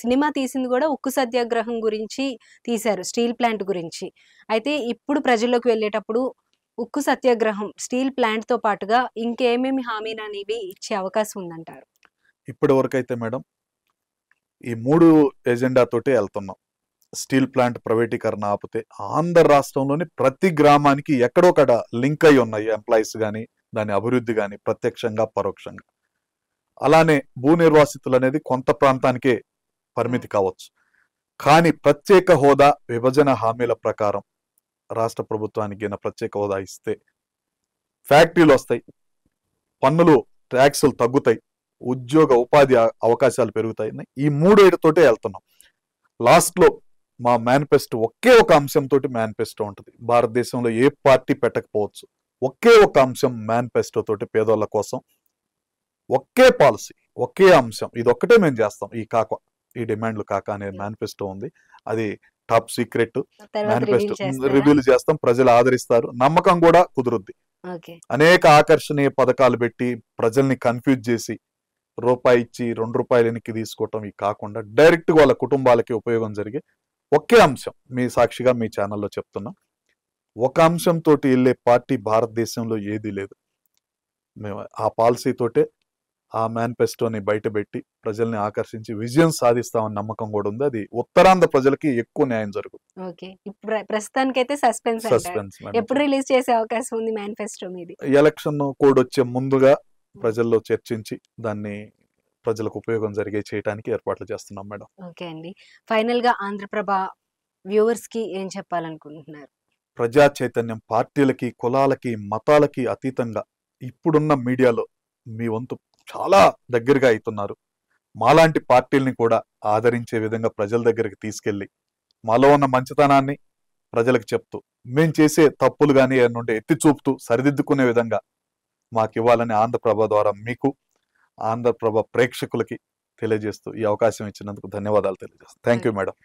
Cinema తీసింది కూడా ఉక్కు సత్యాగ్రహం గురించి తీశారు, స్టీల్ ప్లాంట్ గురించి. అయితే ఇప్పుడు ప్రజల్లోకి వెళ్ళేటప్పుడు ఉక్కు సత్యాగ్రహం, స్టీల్ ప్లాంట్‌తో పాటుగా ఇంకేమేమి హామీలనేవి ఇచ్చే అవకాశం ఉందంటారు? ఇప్పటి వరకైతే మేడం ఈ 3 ఎజెండా తోటే వెళ్తున్నాం. స్టీల్ ప్లాంట్ ప్రైవేటీకరణ ఆపితే ఆంధ్ర రాష్ట్రంలోని ప్రతి గ్రామానికి ఎక్కడొక్కడ లింక్ అయి ఉన్నాయి ఎంప్లాయీస్ కానీ, దాని అభివృద్ధి కానీ ప్రత్యక్షంగా పరోక్షంగా. అలానే భూ నిర్వాసితులు అనేది కొంత ప్రాంతానికే పరిమితి కావచ్చు. కానీ ప్రత్యేక హోదా విభజన హామీల ప్రకారం రాష్ట్ర ప్రభుత్వానికి ప్రత్యేక హోదా ఇస్తే ఫ్యాక్టరీలు వస్తాయి, పన్నులు ట్యాక్సులు తగ్గుతాయి, ఉద్యోగ ఉపాధి అవకాశాలు పెరుగుతాయి. ఈ 3 తోటే వెళ్తున్నాం. లాస్ట్ లో మా మేనిఫెస్టో ఒకే ఒక అంశంతో మేనిఫెస్టో ఉంటుంది. భారతదేశంలో ఏ పార్టీ పెట్టకపోవచ్చు, ఒకే ఒక అంశం మేనిఫెస్టో తోటి పేదోళ్ళ కోసం ఒకే పాలసీ, ఒకే అంశం, ఇది ఒక్కటే మేము చేస్తాం. ఈ డిమాండ్లు కాక అనే మేనిఫెస్టో ఉంది. అది టాప్ సీక్రెట్ మేనిఫెస్టో. రివీల్ చేస్తాం, ప్రజలు ఆదరిస్తారు, నమ్మకం కూడా కుదురుద్ది. అనేక ఆకర్షణీయ పథకాలు పెట్టి ప్రజల్ని కన్ఫ్యూజ్ చేసి రూపాయి ఇచ్చి 2 రూపాయలు వెనక్కి తీసుకోవటం ఈ కాకుండా డైరెక్ట్ వాళ్ళ కుటుంబాలకి ఉపయోగం జరిగే ఒకే అంశం మీ సాక్షిగా మీ ఛానల్లో చెప్తున్నాం. ఒక అంశం తోటి వెళ్ళే పార్టీ భారతదేశంలో ఏదీ లేదు. మేము ఆ పాలసీ తోటే ఆ మేనిఫెస్టోని బయటపెట్టి ప్రజల్ని ఆకర్షించి విజయం సాధిస్తామని నమ్మకం కూడా ఉంది. అది ఉత్తరాంధ్ర ప్రజలకి ఎక్కువ న్యాయం జరుగుతుంది. ప్రస్తుతానికైతే సస్పెన్స్. ఎప్పుడు రిలీజ్ చేసే అవకాశం ఉంది మేనిఫెస్టో మీది? ఎలక్షన్ కోడ్ వచ్చే ముందుగా ప్రజల్లో చర్చించి దాన్ని ప్రజలకు ఉపయోగం జరిగే చేయడానికి ఏర్పాట్లు చేస్తున్నాం మేడం. ఓకే అండి. ఫైనల్ గా ఆంధ్రప్రభ వ్యూవర్స్ కి ఏం చెప్పాలనుకుంటున్నారు? ప్రజా చైతన్యం పార్టీలకి, కులాలకి, మతాలకి అతీతంగా ఇప్పుడున్న మీడియాలో మీ వంతు చాలా దగ్గరగా అవుతున్నారు. మాలాంటి పార్టీల్ని కూడా ఆదరించే విధంగా ప్రజల దగ్గరికి తీసుకెళ్లి మాలో ఉన్న మంచితనాన్ని ప్రజలకు చెప్తూ, మేము చేసే తప్పులు కానీ ఏమన్నా ఎత్తి చూపుతూ సరిదిద్దుకునే విధంగా మాకు ఇవ్వాలని ఆంధ్రప్రభ ద్వారా మీకు, ఆంధ్రప్రభ ప్రేక్షకులకి తెలియజేస్తూ ఈ అవకాశం ఇచ్చినందుకు ధన్యవాదాలు తెలియజేస్తాను. Thank you madam.